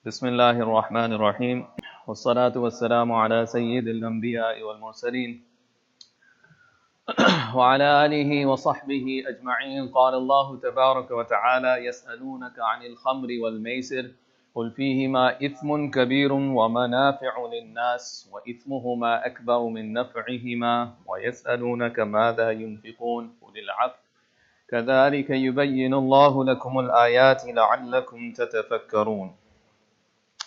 بسم الله الرحمن الرحيم والصلاة والسلام على سيد الأنبياء والمرسلين وعلى آله وصحبه أجمعين. قال الله تبارك وتعالى: يسألونك عن الخمر والميسر قل فيهما إثم كبير ومنافع للناس وإثمهما أكبر من نفعهما ويسألونك ماذا ينفقون قل العفو كذلك يبين الله لكم الآيات لعلكم تتفكرون.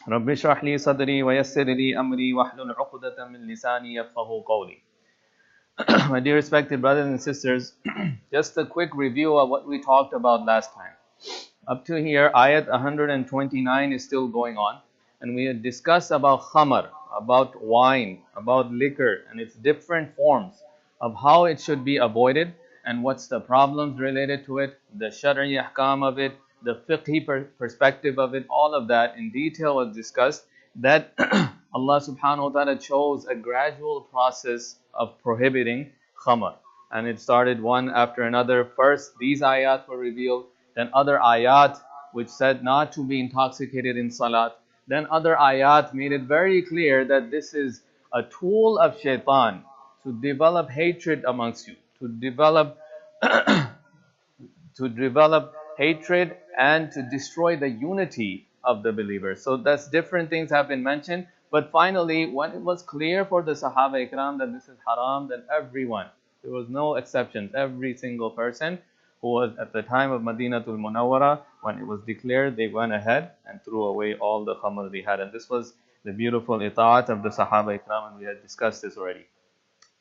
رب اشرح لي صدري ويسر لي أمري واحلل عقدة من لساني يفقهوا قولي. My dear respected brothers and sisters, just a quick review of what we talked about last time. Up to here, ayat 129 is still going on, and we had discussed about khamar, about wine, about liquor, and its different forms of how it should be avoided, and what's the problems related to it, the shar'i ahkam of it, the fiqhi perspective of it, all of that in detail was discussed, that Allah subhanahu wa ta'ala chose a gradual process of prohibiting khamar. And it started one after another. First, these ayat were revealed, then other ayat which said not to be intoxicated in salat. Then other ayat made it very clear that this is a tool of shaitan to develop hatred amongst you, to develop hatred and to destroy the unity of the believers. So that's different things have been mentioned. But finally, when it was clear for the Sahaba Ikram that this is haram, then everyone, there was no exceptions, every single person who was at the time of Madinatul Munawwara, when it was declared, they went ahead and threw away all the khamr they had. And this was the beautiful ita'at of the Sahaba Ikram, and we had discussed this already.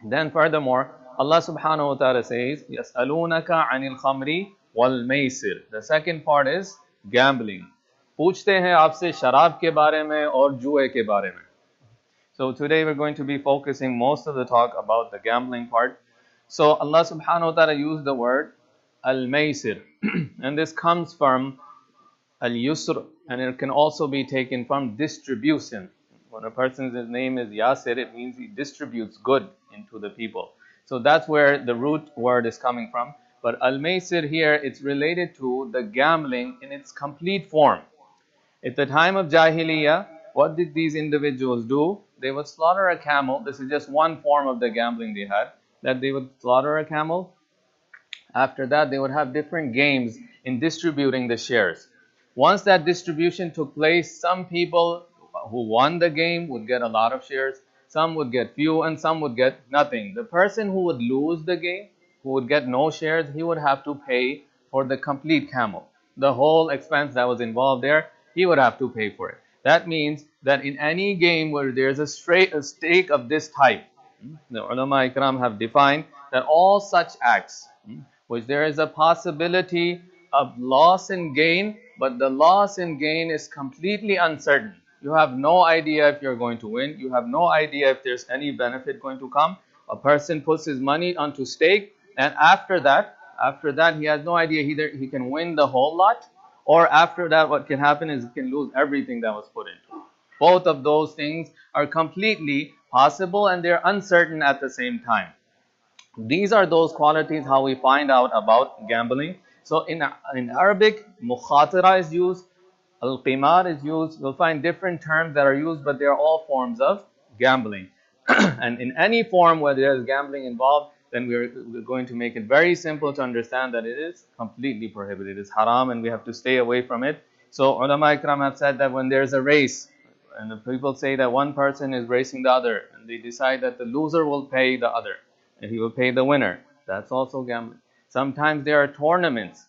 Then furthermore, Allah subhanahu wa ta'ala says, يَسْأَلُونَكَ عَنِ الْخَمْرِ وَالْمَيْسِرِ. The second part is gambling. पूछते हैं आपसे शराब के बारे में और जुए के बारे में. So today we're going to be focusing most of the talk about the gambling part. So Allah subhanahu wa ta'ala used the word al-maysir, and this comes from al-yusr, and it can also be taken from distribution. When a person's name is Yasir, it means he distributes good into the people. So that's where the root word is coming from. But al-maysir here, it's related to the gambling in its complete form. At the time of Jahiliyyah, what did these individuals do? They would slaughter a camel. This is just one form of the gambling they had. That they would slaughter a camel. After that, they would have different games in distributing the shares. Once that distribution took place, some people who won the game would get a lot of shares. Some would get few and some would get nothing. The person who would lose the game, who would get no shares, he would have to pay for the complete camel. The whole expense that was involved there, he would have to pay for it. That means that in any game where there's a stake of this type, the ulama ikram have defined that all such acts, which there is a possibility of loss and gain, but the loss and gain is completely uncertain. You have no idea if you're going to win. You have no idea if there's any benefit going to come. A person puts his money onto stake, and after that he has no idea. Either he can win the whole lot, or after that what can happen is he can lose everything that was put into. Both of those things are completely possible, and they're uncertain at the same time. These are those qualities how we find out about gambling. So in Arabic, mukhatara is used, al-qimar is used. You'll find different terms that are used, but they are all forms of gambling. And in any form where there is gambling involved, then we're going to make it very simple to understand that it is completely prohibited. It is haram, and we have to stay away from it. So ulama ikram have said that when there's a race, and the people say that one person is racing the other, and they decide that the loser will pay the other, and he will pay the winner, that's also gambling. Sometimes there are tournaments.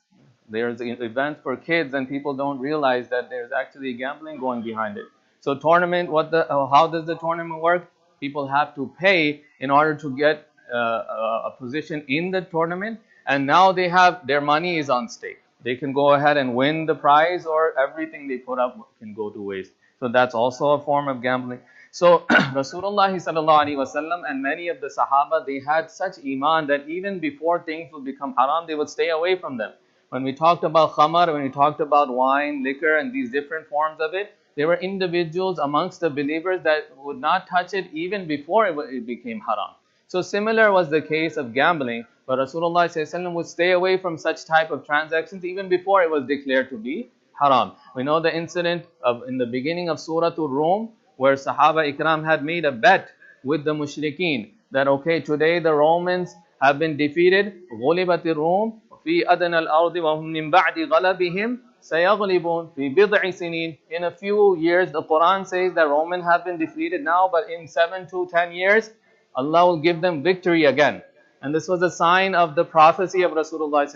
There's events for kids, and people don't realize that there's actually gambling going behind it. So tournament, how does the tournament work? People have to pay in order to get a position in the tournament, and now they have their money is on stake. They can go ahead and win the prize, or everything they put up can go to waste. So that's also a form of gambling. So Rasulullah sallallahu alaihi wasallam and many of the Sahaba, they had such iman that even before things would become haram, they would stay away from them. When we talked about khamar, when we talked about wine, liquor, and these different forms of it, there were individuals amongst the believers that would not touch it even before it became haram. So similar was the case of gambling, but Rasulullah ﷺ would stay away from such type of transactions even before it was declared to be haram. We know the incident of in the beginning of Surah Rum, where Sahaba Ikram had made a bet with the mushrikeen that okay, today the Romans have been defeated. غُلِبَتِ الرُّومُ فِي أَدْنَى الْأَرْضِ وَهُمْ مِنْ بَعْدِ غَلَبِهِمْ سَيَغْلِبُونَ فِي بِضْعِ سِنِينَ. In a few years, the Quran says that Romans have been defeated now, but in 7 to 10 years, Allah will give them victory again. And this was a sign of the prophecy of Rasulullah.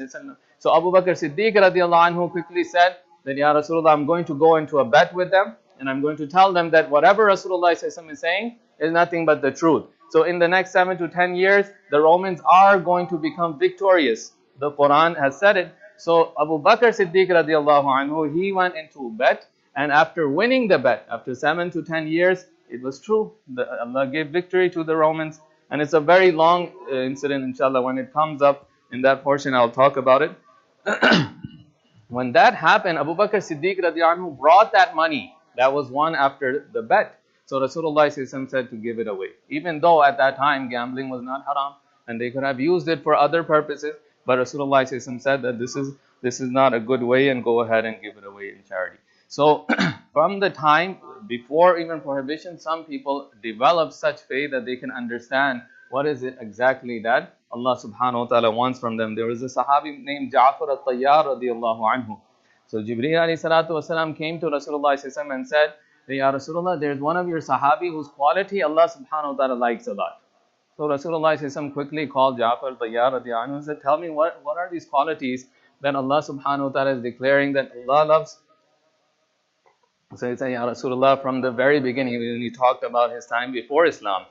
So Abu Bakr Siddiq radiallahu anhu quickly said that, Ya Rasulullah, I'm going to go into a bet with them, and I'm going to tell them that whatever Rasulullah is saying is nothing but the truth. So in the next 7 to 10 years, the Romans are going to become victorious. The Quran has said it. So Abu Bakr Siddiq radiallahu anhu, he went into a bet, and after winning the bet, after 7 to 10 years, it was true. Allah gave victory to the Romans. And it's a very long incident, inshallah. When it comes up in that portion, I'll talk about it. When that happened, Abu Bakr Siddiq radiallahu anhu brought that money that was won after the bet. So Rasulullah said to give it away. Even though at that time gambling was not haram and they could have used it for other purposes, but Rasulullah said that this is not a good way, and go ahead and give it away in charity. So from the time before even prohibition, some people develop such faith that they can understand what is it exactly that Allah subhanahu wa ta'ala wants from them. There was a Sahabi named Ja'far al-Tayyar radiallahu anhu. So Jibreel alayhi salatu wasalam came to Rasulullah and said, Ya Rasulullah, there's one of your Sahabi whose quality Allah subhanahu wa ta'ala likes a lot. So Rasulullah quickly called Ja'far al-Tayyar radiallahu anhu and said, tell me what are these qualities that Allah subhanahu wa ta'ala is declaring that Allah loves? So he said, Ya Rasulullah, from the very beginning, when he talked about his time before Islam,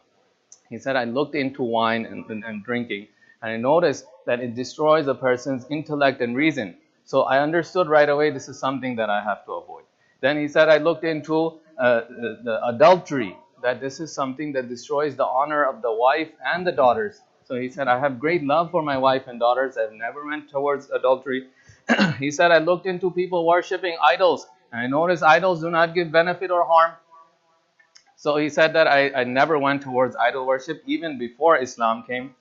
he said, I looked into wine and drinking, and I noticed that it destroys a person's intellect and reason. So I understood right away this is something that I have to avoid. Then he said, I looked into the adultery, that this is something that destroys the honor of the wife and the daughters. So he said, I have great love for my wife and daughters. I've never went towards adultery. He said, I looked into people worshipping idols, and I noticed idols do not give benefit or harm. So he said that I never went towards idol worship even before Islam came.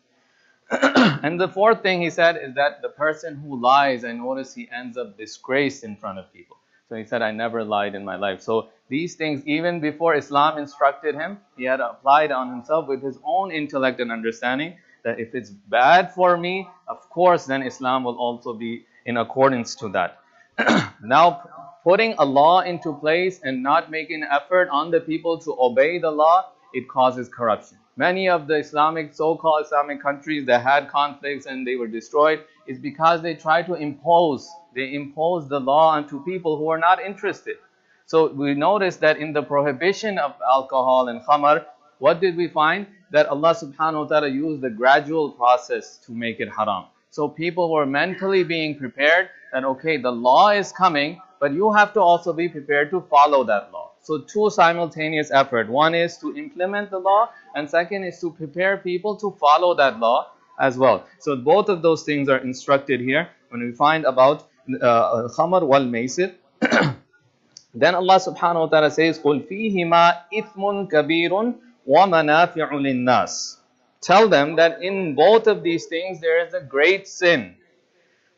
And the fourth thing he said is that the person who lies, I notice he ends up disgraced in front of people. So he said, I never lied in my life. So these things, even before Islam instructed him, he had applied on himself with his own intellect and understanding that if it's bad for me, of course, then Islam will also be in accordance to that. Now, putting a law into place and not making effort on the people to obey the law, it causes corruption. Many of the so-called Islamic countries that had conflicts and they were destroyed is because they tried to impose the law onto people who are not interested. So we notice that in the prohibition of alcohol and khamar, what did we find? That Allah subhanahu wa ta'ala used the gradual process to make it haram. So people were mentally being prepared that okay, the law is coming, but you have to also be prepared to follow that law. So two simultaneous effort. One is to implement the law, and second is to prepare people to follow that law as well. So both of those things are instructed here. When we find about khamar wal maisir, then Allah subhanahu wa ta'ala says, قُلْ فِيهِمَا إِثْمٌ كَبِيرٌ وَمَنَافِعُ لِلنَّاسِ. Tell them that in both of these things there is a great sin.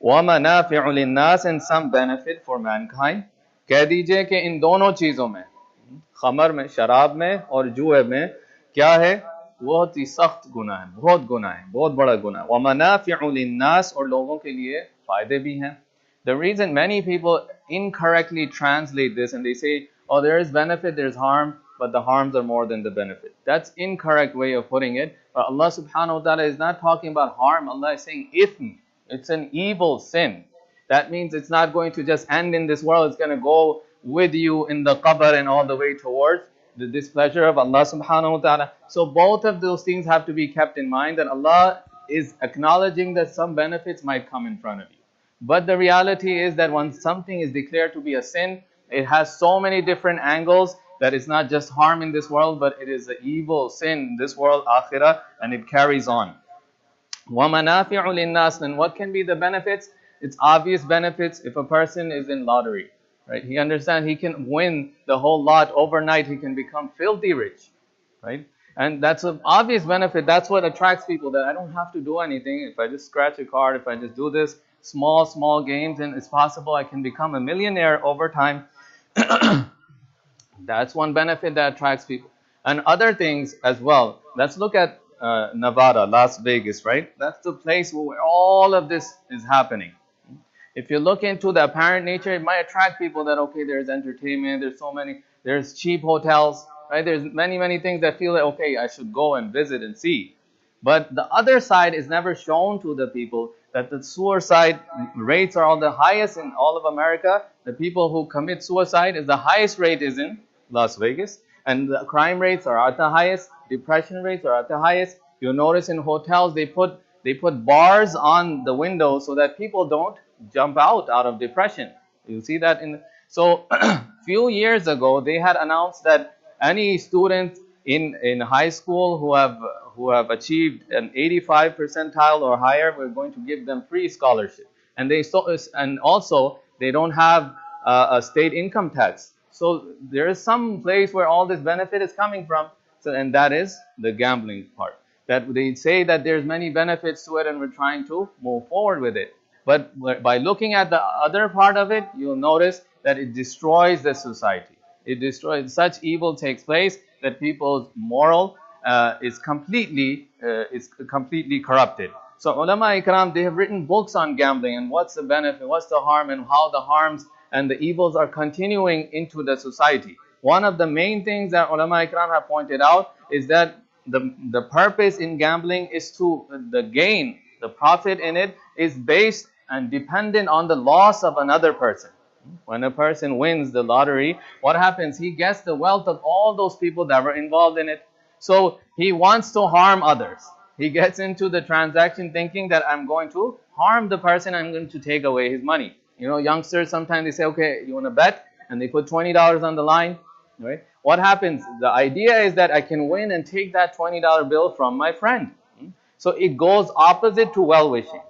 وَمَنَافِعُ لِلنَّاسِ, and some benefit for mankind. कह दीजिए कि इन दोनों चीज़ों में, खमर में, शराब में और जुए में क्या है? बहुत ही सख्त गुनाह है, बहुत बड़ा गुनाह है. وَمَنَافِعُ لِلنَّاسِ, और लोगों के लिए फायदे भी हैं. The reason many people incorrectly translate this and they say, oh, there is benefit, there is harm, but the harms are more than the benefit. That's incorrect way of putting it. But Allah subhanahu wa ta'ala is not talking about harm. Allah is saying ithm. It's an evil sin. That means it's not going to just end in this world. It's going to go with you in the qabr and all the way towards the displeasure of Allah subhanahu wa ta'ala. So both of those things have to be kept in mind, that Allah is acknowledging that some benefits might come in front of you. But the reality is that when something is declared to be a sin, it has so many different angles that it's not just harm in this world, but it is an evil sin in this world, akhirah, and it carries on. وَمَنَافِعُ لِلنَّاسِ, then what can be the benefits? It's obvious benefits. If a person is in lottery, right? He understands he can win the whole lot overnight. He can become filthy rich, right? And that's an obvious benefit. That's what attracts people, that I don't have to do anything. If I just scratch a card, if I just do this, small games, and it's possible I can become a millionaire over time. That's one benefit that attracts people. And other things as well. Let's look at Nevada, Las Vegas, right? That's the place where all of this is happening. If you look into the apparent nature, it might attract people that, okay, there's entertainment, there's cheap hotels, right? There's many things that feel like, okay, I should go and visit and see. But the other side is never shown to the people, that the suicide rates are all the highest in all of America. The people who commit suicide, is the highest rate is in Las Vegas. And the crime rates are at the highest. Depression rates are at the highest. You'll notice in hotels, they put bars on the windows so that people don't jump out of depression. You see that so few years ago, they had announced that any student in high school who have achieved an 85 percentile or higher, we're going to give them free scholarship. And also they don't have a state income tax. So there is some place where all this benefit is coming from. So, and that is the gambling part. That they say that there's many benefits to it, and we're trying to move forward with it. But by looking at the other part of it, you'll notice that it destroys the society. It destroys, such evil takes place that people's moral is completely corrupted. So ulama ikram, they have written books on gambling and what's the benefit, what's the harm, and how the harms and the evils are continuing into the society. One of the main things that ulama ikram have pointed out is that the purpose in gambling is to the gain, the profit in it is based and dependent on the loss of another person. When a person wins the lottery, what happens? He gets the wealth of all those people that were involved in it. So he wants to harm others. He gets into the transaction thinking that I'm going to harm the person, I'm going to take away his money. You know, youngsters, sometimes they say, okay, you want to bet? And they put $20 on the line, right? What happens? The idea is that I can win and take that $20 bill from my friend. So it goes opposite to well-wishing.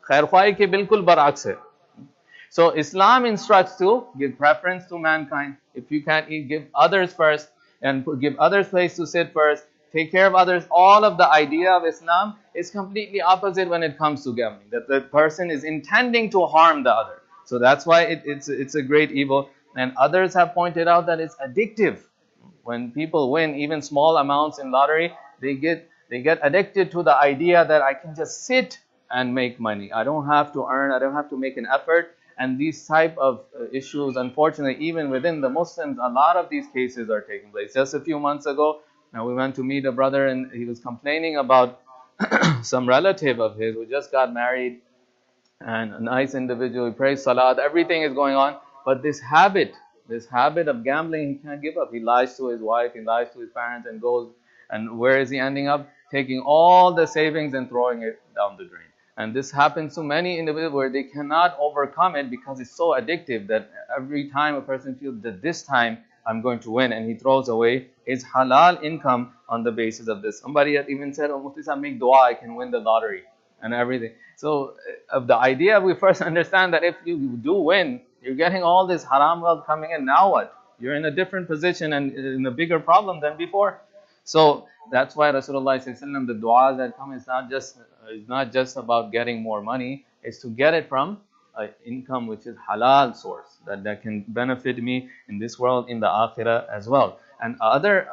Khair khwahi ke bilkul baraks hai. So Islam instructs to give preference to mankind. If you can't eat, give others first, and give others place to sit first. Take care of others. All of the idea of Islam is completely opposite when it comes to gambling. That the person is intending to harm the other. So that's why it's a great evil. And others have pointed out that it's addictive. When people win even small amounts in lottery, they get addicted to the idea that I can just sit and make money. I don't have to earn. I don't have to make an effort. And these type of issues, unfortunately, even within the Muslims, a lot of these cases are taking place. Just a few months ago, we went to meet a brother, and he was complaining about some relative of his who just got married, and a nice individual, he prays salat, everything is going on, but this habit of gambling, he can't give up. He lies to his wife, he lies to his parents, and goes, and where is he ending up? Taking all the savings and throwing it down the drain. And this happens to many individuals where they cannot overcome it because it's so addictive that every time a person feels that this time I'm going to win, and he throws away his halal income on the basis of this. Somebody had even said, oh, Mufti Shazad, make dua, I can win the lottery and everything. So the idea, we first understand that if you do win, you're getting all this haram wealth coming in. Now what? You're in a different position and in a bigger problem than before. So that's why Rasulullah ﷺ, the du'as that come, is not just about getting more money. It's to get it from an income which is halal source that can benefit me in this world, in the akhirah as well. And other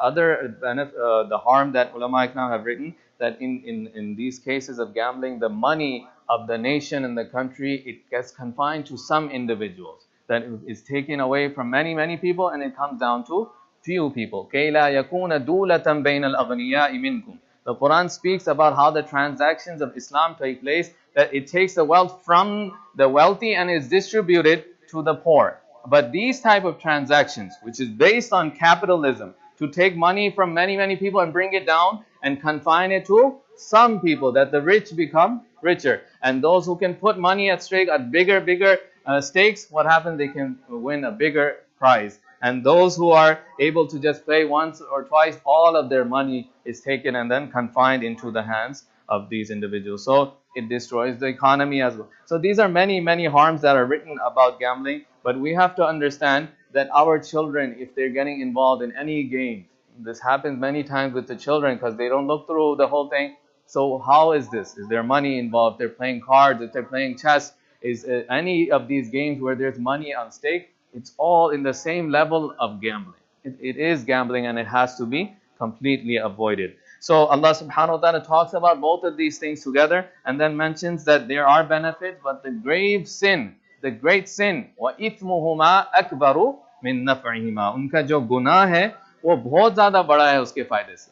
benefit, the harm that ulama ikram have written, that in these cases of gambling, the money of the nation and the country, it gets confined to some individuals. That is taken away from many people, and it comes down to few people. كَيْ لَا يَكُونَ دُولَةً بَيْنَ الْأَغْنِيَاءِ مِنْكُمْ. The Quran speaks about how the transactions of Islam take place, that it takes the wealth from the wealthy and is distributed to the poor. But these type of transactions, which is based on capitalism, to take money from many people and bring it down and confine it to some people, that the rich become richer, and those who can put money at stake at bigger stakes, what happens? They can win a bigger prize. And those who are able to just play once or twice, all of their money is taken and then confined into the hands of these individuals. So it destroys the economy as well. So these are many harms that are written about gambling. But we have to understand that our children, if they're getting involved in any game, this happens many times with the children because they don't look through the whole thing. So how is this? Is there money involved? They're playing cards, if they're playing chess, is any of these games where there's money on stake, it's all in the same level of gambling. It is gambling, and it has to be completely avoided. So Allah subhanahu wa ta'ala talks about both of these things together, and then mentions that there are benefits, but the great sin, وَإِثْمُهُمَا أَكْبَرُ مِن نَفْعِهِمَا, उनका जो गुनाह है वो बहुत ज़्यादा बड़ा है उसके फायदे से.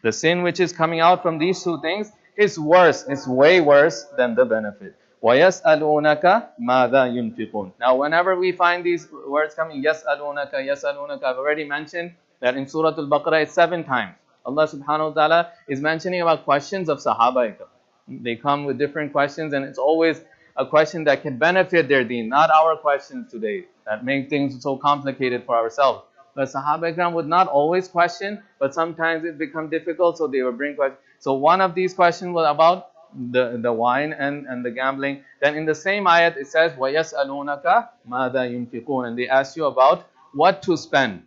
The sin which is coming out from these two things is worse, it's way worse than the benefit. وَيَسْأَلُونَكَ مَاذَا يُنْفِقُونَ. Now whenever we find these words coming, يَسْأَلُونَكَ, يَسْأَلُونَكَ, I've already mentioned that in Surah Al-Bakarah it's 7 times. Allah subhanahu wa ta'ala is mentioning about questions of Sahaba Ikram. They come with different questions, and it's always a question that can benefit their deen, not our questions today that make things so complicated for ourselves. But Sahaba Ikram would not always question, but sometimes it become difficult, so they would bring questions. So one of these questions was about the wine and the gambling. Then in the same ayat it says, وَيَسْأَلُونَكَ مَاذَا يُنْفِقُونَ, and they ask you about what to spend.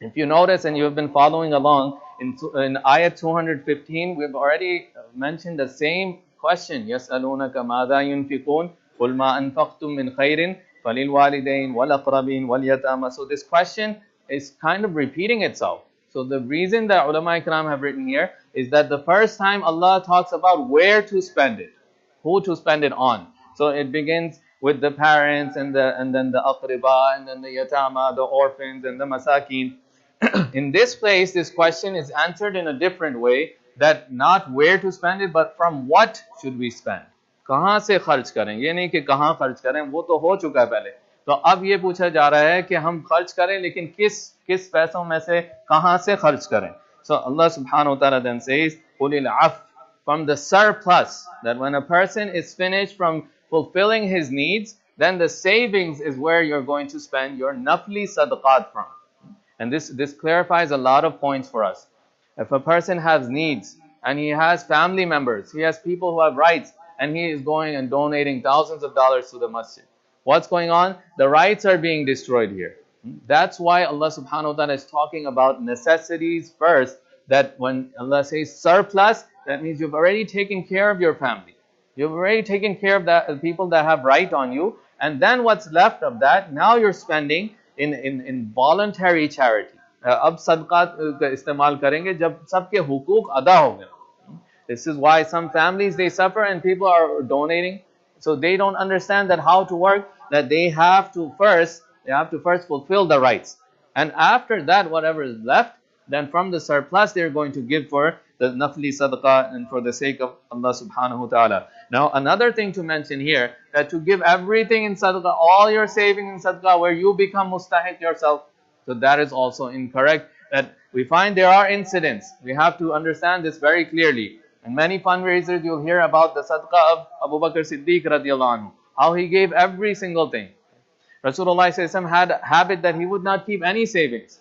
If you notice, and you have been following along, in ayat 215, we've already mentioned the same question. يَسْأَلُونَكَ مَاذَا يُنْفِقُونَ قُلْ مَا أَنْفَقْتُم مِّنْ خَيْرٍ فَلِلْوَالِدَيْنِ وَالْأَقْرَبِينَ وَالْيَتَامَى. So this question is kind of repeating itself. So the reason that ulama ikram have written here is that the first time Allah talks about where to spend it, who to spend it on. So it begins with the parents, and then the aqriba, and then the yatama, the orphans, and the masakin. In this place, this question is answered in a different way, that not where to spend it, but from what should we spend. कहाँ से खर्च करें, ये नहीं कि कहाँ खर्च करें, वो तो हो चुका है पहले. तो अब ये पूछा जा रहा है कि हम खर्च करें, लेकिन किस पैसों में से कहाँ से खर्च करें. So Allah subhanahu wa ta'ala then says, قُلِ الْعَفْوَ, from the surplus, that when a person is finished from fulfilling his needs, then the savings is where you're going to spend your nafli sadaqat from. And this clarifies a lot of points for us. If a person has needs, and he has family members, he has people who have rights, and he is going and donating thousands of dollars to the masjid, what's going on? The rights are being destroyed here. That's why Allah subhanahu wa ta'ala is talking about necessities first, that when Allah says surplus, that means you've already taken care of your family. You've already taken care of the people that have right on you, and then what's left of that, now you're spending in voluntary charity. अब सदका का इस्तेमाल करेंगे जब सबके हुकूक अदा हो गए. This is why some families, they suffer and people are donating. So they don't understand that how to work, that they have to first fulfill the rights. And after that, whatever is left, then from the surplus, they're going to give for the nafli sadaqah and for the sake of Allah subhanahu wa ta'ala. Now, another thing to mention here, that to give everything in sadaqah, all your savings in sadaqah, where you become mustahiq yourself, so that is also incorrect. That we find there are incidents. We have to understand this very clearly. In many fundraisers, you'll hear about the sadaqah of Abu Bakr Siddiq radiallahu anhu, how he gave every single thing. Rasulullah had a habit that he would not keep any savings.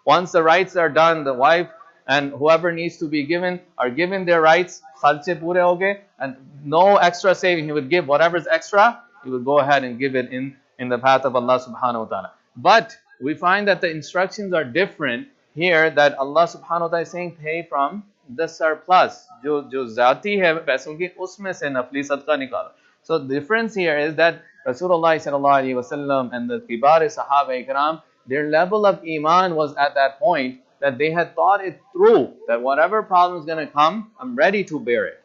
Once the rights are done, the wife and whoever needs to be given are given their rights, kharche pure ho gaye, and no extra saving. He would give whatever's extra, he would go ahead and give it in the path of Allah subhanahu wa ta'ala. But we find that the instructions are different here, that Allah subhanahu wa ta'ala is saying pay from the surplus. Jo zati hai paison ki, usme se nafli sadqa nikalo. So the difference here is that Rasulullah sallallahu alaihi wasallam and the kibar sahaba ikram, their level of iman was at that point that they had thought it through, that whatever problem is going to come, I'm ready to bear it.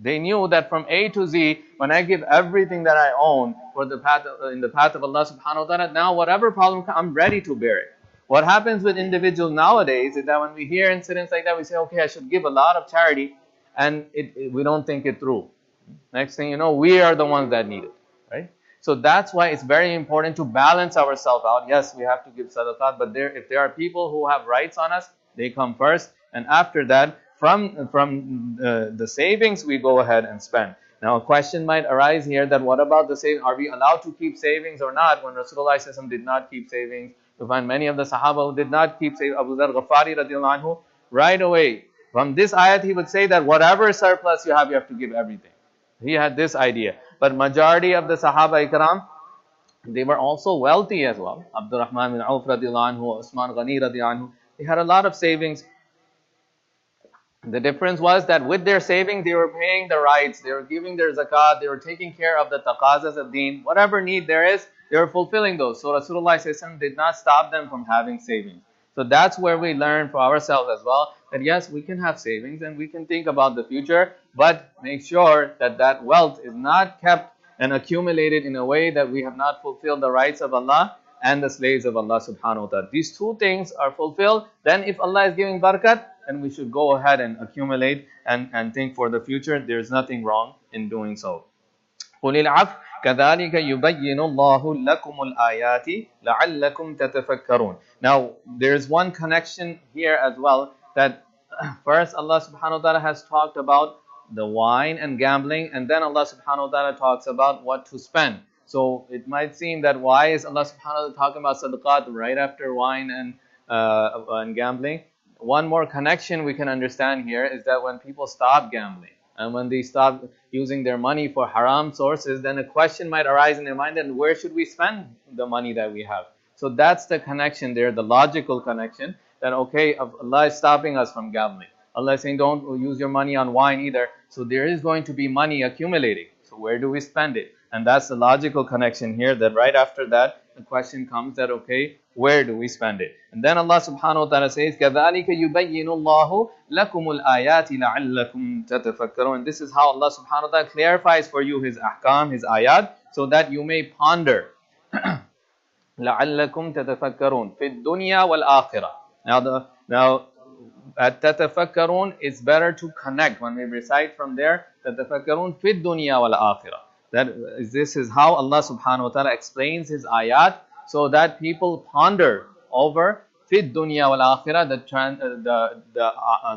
They knew that from A to Z, when I give everything that I own for in the path of Allah subhanahu wa ta'ala, now whatever problem comes, I'm ready to bear it. What happens with individuals nowadays is that when we hear incidents like that, we say, okay, I should give a lot of charity, and we don't think it through. Next thing you know, we are the ones that need it, right? So that's why it's very important to balance ourselves out. Yes, we have to give sadaqat, but if there are people who have rights on us, they come first, and after that, from the savings, we go ahead and spend. Now a question might arise here, that what about the savings? Are we allowed to keep savings or not? When Rasulullah did not keep savings, we find many of the Sahaba who did not keep savings. Abu Dharr Ghafari radiallahu anhu, right away, from this ayat he would say that whatever surplus you have to give everything. He had this idea. But majority of the Sahaba Ikram, they were also wealthy as well. Abdurrahman bin Auf radiallahu anhu, Usman Ghani radiallahu anhu, they had a lot of savings. The difference was that with their savings, they were paying the rights, they were giving their zakat, they were taking care of the taqazas of deen. Whatever need there is, they were fulfilling those. So Rasulullah ﷺ did not stop them from having savings. So that's where we learn for ourselves as well, that yes, we can have savings and we can think about the future, but make sure that that wealth is not kept and accumulated in a way that we have not fulfilled the rights of Allah and the slaves of Allah subhanahu wa ta'ala. These two things are fulfilled, then if Allah is giving barakat, then we should go ahead and accumulate and think for the future. There's nothing wrong in doing so. قُلِ الْعَفْوَ كَذَلِكَ يُبَيِّنُ اللَّهُ لَكُمُ الْآيَاتِ لَعَلَّكُمْ تَتَفَكَّرُونَ. Now, there's one connection here as well, that first Allah subhanahu wa ta'ala has talked about the wine and gambling, and then Allah subhanahu wa ta'ala talks about what to spend. So it might seem that why is Allah subhanahu wa ta'ala talking about sadaqat right after wine and gambling? One more connection we can understand here is that when people stop gambling and when they stop using their money for haram sources, then a question might arise in their mind, then where should we spend the money that we have? So that's the connection there, the logical connection, that okay, Allah is stopping us from gambling. Allah is saying don't use your money on wine either. So there is going to be money accumulating. So where do we spend it? And that's the logical connection here, that right after that, the question comes that, okay, where do we spend it? And then Allah subhanahu wa ta'ala says, كَذَلِكَ يُبَيِّنُ اللَّهُ لَكُمُ الْآيَاتِ لَعَلَّكُمْ تَتَفَكَّرُونَ. And this is how Allah subhanahu wa ta'ala clarifies for you His ahkam, His ayat, so that you may ponder. لَعَلَّكُمْ تَتَفَكَّرُونَ فِي الدُّنْيَا وَالْآخِرَةِ. Now, at تَتَفَكَّرُونَ, it's better to connect when we recite from there, تَتَفَكَّرُونَ فِي الدُّنْيَا وَالْآخِرَةِ. This is how Allah subhanahu wa ta'ala explains His ayat, so that people ponder over fid dunya wal akhirah,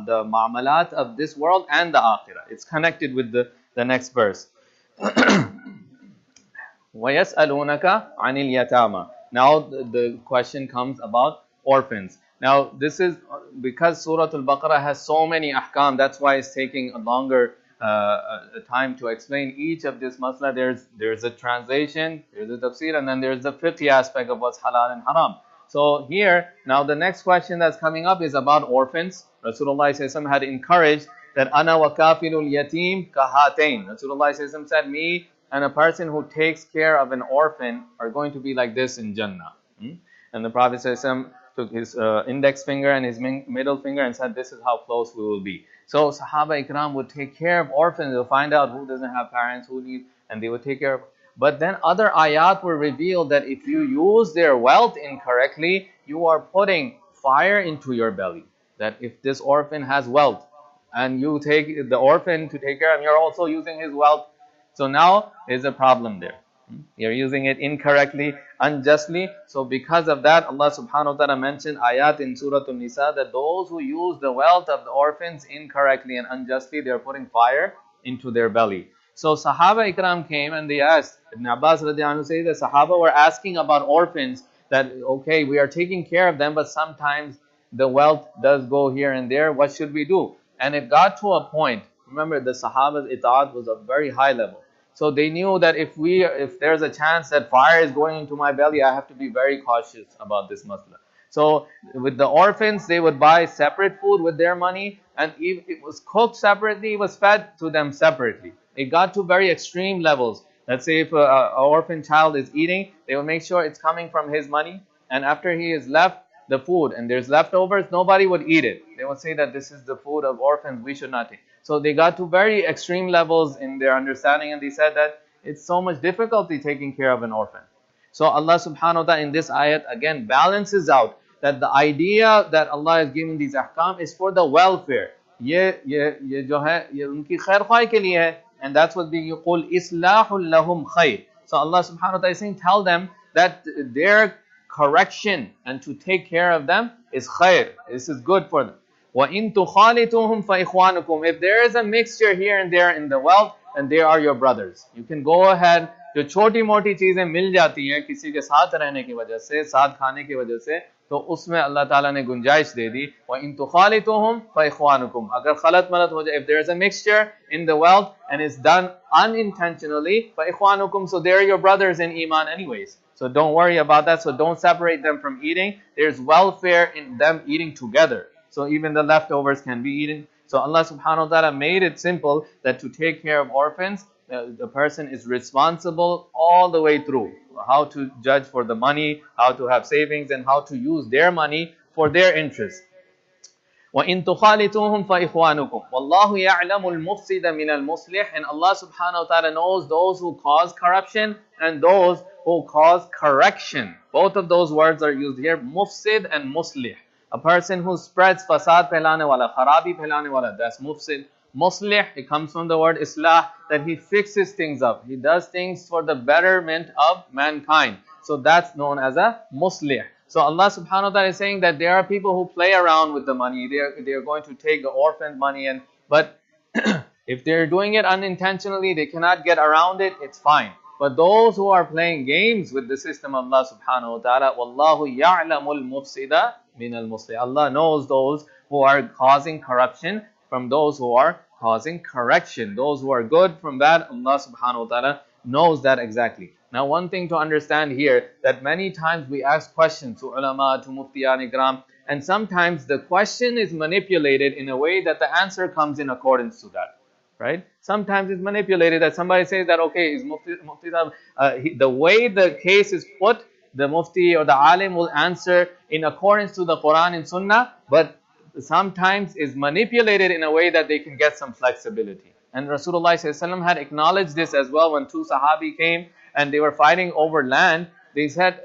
the mu'amalat of this world and the akhirah. It's connected with the next verse. وَيَسْأَلُونَكَ عَنِ الْيَتَامَى. Now the question comes about orphans. Now this is because Surah Al-Baqarah has so many ahkam, that's why it's taking a longer time to explain each of this masla. There's a translation, there's a tafseer, and then there's the fiqh aspect of what's halal and haram. So here, now the next question that's coming up is about orphans. Rasulullah ﷺ had encouraged that ana wa kafilul yatim kahatain. Rasulullah ﷺ said, me and a person who takes care of an orphan are going to be like this in Jannah. And the Prophet ﷺ took his index finger and his middle finger and said, this is how close we will be. So Sahaba Ikram would take care of orphans. They'll find out who doesn't have parents, who need, and they would take care of. But then other ayat were revealed that if you use their wealth incorrectly, you are putting fire into your belly. That if this orphan has wealth and you take the orphan to take care of him, you're also using his wealth. So now there's a problem there. You're using it incorrectly, unjustly. So because of that, Allah subhanahu wa ta'ala mentioned ayat in Surah An-Nisa that those who use the wealth of the orphans incorrectly and unjustly, they're putting fire into their belly. So Sahaba Ikram came and they asked, Ibn Abbas radiallahu anhu says that Sahaba were asking about orphans, that okay, we are taking care of them, but sometimes the wealth does go here and there. What should we do? And it got to a point, remember the Sahaba's itaat was a very high level. So they knew that if there's a chance that fire is going into my belly, I have to be very cautious about this masla. So with the orphans, they would buy separate food with their money, and if it was cooked separately, it was fed to them separately. It got to very extreme levels. Let's say if an orphan child is eating, they will make sure it's coming from his money, and after he is left the food and there's leftovers, nobody would eat it. They would say that this is the food of orphans, we should not take. So they got to very extreme levels in their understanding, and they said that it's so much difficulty taking care of an orphan. So Allah subhanahu wa ta'ala in this ayat again balances out that the idea that Allah is giving these ahkam is for the welfare. Ye jo hai, ye unki khair khwahi ke liye hai. And that's what being يقول إِصْلَاحٌ لَهُمْ خَيْرٌ. So Allah subhanahu wa ta'ala is saying, tell them that their correction and to take care of them is khair. This is good for them. وَإِن تُخَالِطُوهُمْ فَإِخْوَانُكُمْ. If there is a mixture here and there in the wealth, then they are your brothers. You can go ahead. जो छोटी मोटी चीजें मिल जाती हैं किसी के साथ रहने की वजह से, साथ खाने की वजह से, तो उसमें अल्लाह ताला ने गुंजाइश दे दी. وَإِن تُخَالِطُوهُمْ فَإِخْوَانُكُمْ. अगर खलत मलत हो जाए, if there is a mixture in the wealth and it's done unintentionally, فَإِخْوَانُكُمْ, so they're your brothers in iman anyways. So don't worry about that. So don't separate them from eating. There's welfare in them eating together. So even the leftovers can be eaten. So Allah subhanahu wa ta'ala made it simple that to take care of orphans, the person is responsible all the way through. How to judge for the money, how to have savings, and how to use their money for their interest. وَإِن تُخَالِطُوهُمْ فَإِخْوَانُكُمْ وَاللَّهُ يَعْلَمُ الْمُفْسِدَ مِنَ الْمُصْلِحِ. And Allah subhanahu wa ta'ala knows those who cause corruption and those who cause correction. Both of those words are used here, mufsid and muslih. A person who spreads fasad phailane wala, kharabi phailane wala, that's mufsid. Muslih, it comes from the word islah, that he fixes things up. He does things for the betterment of mankind. So that's known as a muslih. So Allah subhanahu wa ta'ala is saying that there are people who play around with the money. They are going to take the orphan money, but if they're doing it unintentionally, they cannot get around it, it's fine. But those who are playing games with the system of Allah subhanahu wa ta'ala, Wallahu ya'lamul mufsida min al-muslih. Allah knows those who are causing corruption from those who are causing correction. Those who are good from bad, Allah subhanahu wa ta'ala knows that exactly. Now, one thing to understand here, that many times we ask questions to ulama, to muftiyan ikram, and sometimes the question is manipulated in a way that the answer comes in accordance to that, right? Sometimes it's manipulated that somebody says that, okay, is the way the case is put, the mufti or the alim will answer in accordance to the Quran and Sunnah, but sometimes is manipulated in a way that they can get some flexibility. And Rasulullah ﷺ had acknowledged this as well when two Sahabi came and they were fighting over land. They said,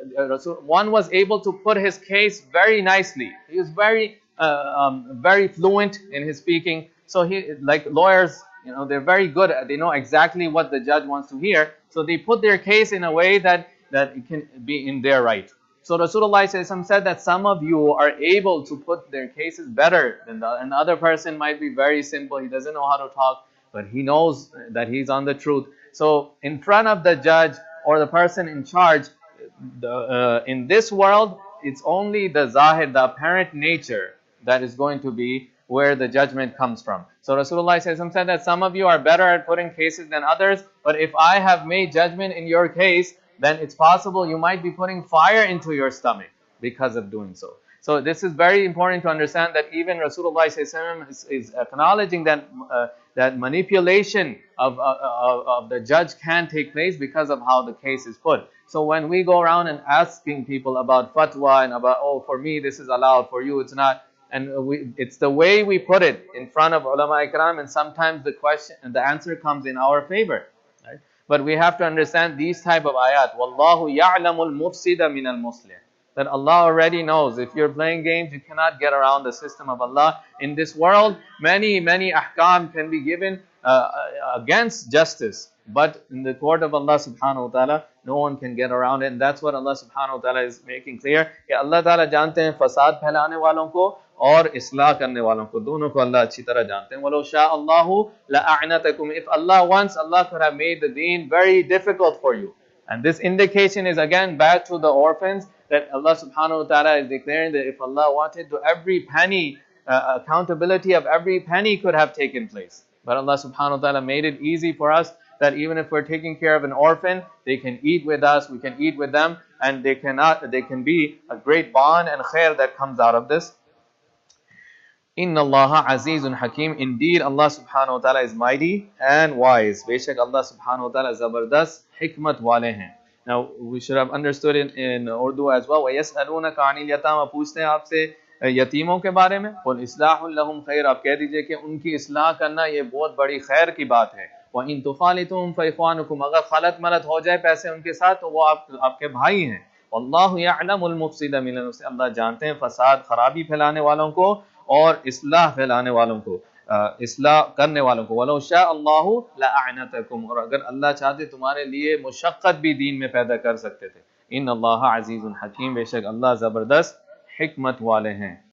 one was able to put his case very nicely. He was very fluent in his speaking. So like lawyers, they're very good. They know exactly what the judge wants to hear. So they put their case in a way that it can be in their right. So Rasulullah said that some of you are able to put their cases better than the other person might be very simple. He doesn't know how to talk, but he knows that he's on the truth. So in front of the judge or the person in charge, in this world, it's only the zahir, the apparent nature, that is going to be where the judgment comes from. So Rasulullah said that some of you are better at putting cases than others, but if I have made judgment in your case, then it's possible you might be putting fire into your stomach because of doing so. So this is very important to understand that even Rasulullah is acknowledging that that manipulation of the judge can take place because of how the case is put. So when we go around and asking people about fatwa and about, oh, for me this is allowed, for you it's not, and it's the way we put it in front of ulama ikram, and sometimes the question and the answer comes in our favor. Right? But we have to understand these type of ayat. Wallahu ya'lamul mufsida min al-muslih. That Allah already knows. If you're playing games, you cannot get around the system of Allah. In this world, many ahkam can be given against justice. But in the court of Allah subhanahu wa ta'ala, no one can get around it. And that's what Allah subhanahu wa ta'ala is making clear. कि Allah ta'ala जानते हैं फसाद फैलाने वालों को और इस्लाह करने वालों को, दोनों को Allah अच्छी तरह जानते हैं. وَلَوْ شَاءَ اللَّهُ لَأَعْنَتَكُمْ. If Allah wants, Allah could have made the deen very difficult for you. And this indication is again back to the orphans, that Allah subhanahu wa ta'ala is declaring that if Allah wanted to, every penny, accountability of every penny could have taken place. But Allah subhanahu wa ta'ala made it easy for us, that even if we're taking care of an orphan, they can eat with us, we can eat with them, and they can be a great bond and khair that comes out of this. Inna Allah azizun hakim. Indeed, Allah subhanahu wa ta'ala is mighty and wise. Beshak Allah subhanahu wa ta'ala zabardast hikmat wale hain. Now, we should have understood it in Urdu as well. وَيَسْأَلُونَكَ عَنِ الْيَتَامَى. पूछते हैं आपसे यतीमों के बारे में. قُلْ إِصْلَاحٌ لَهُمْ خَيْرٌ. आप कह दीजिए कि उनकी इस्लाह करना ये बहुत बड़ी खैर की बात है. وَإِن تُخَالِطُهُمْ فَإِخْوَانُكُمْ. अगर खलत मलत हो जाए पैसे उनके साथ, तो वो आपके भाई हैं. वल्लाहु यअलमुल मुफ़्सिद मिनल मुस्लिह. अल्लाह जानते हैं फसाद खराबी फैलाने वालों को और इस्लाह फैलाने वालों को, इस्लाह करने वालों को. वलो शाअ अल्लाहु लअअनतकुम. और अगर अल्लाह चाहते तुम्हारे लिए मुशक्क़त भी दीन में पैदा कर सकते थे. इन अल्लाह अज़ीज़ुन हकीम. बेशक अल्लाह ज़बरदस्त हिकमत वाले हैं.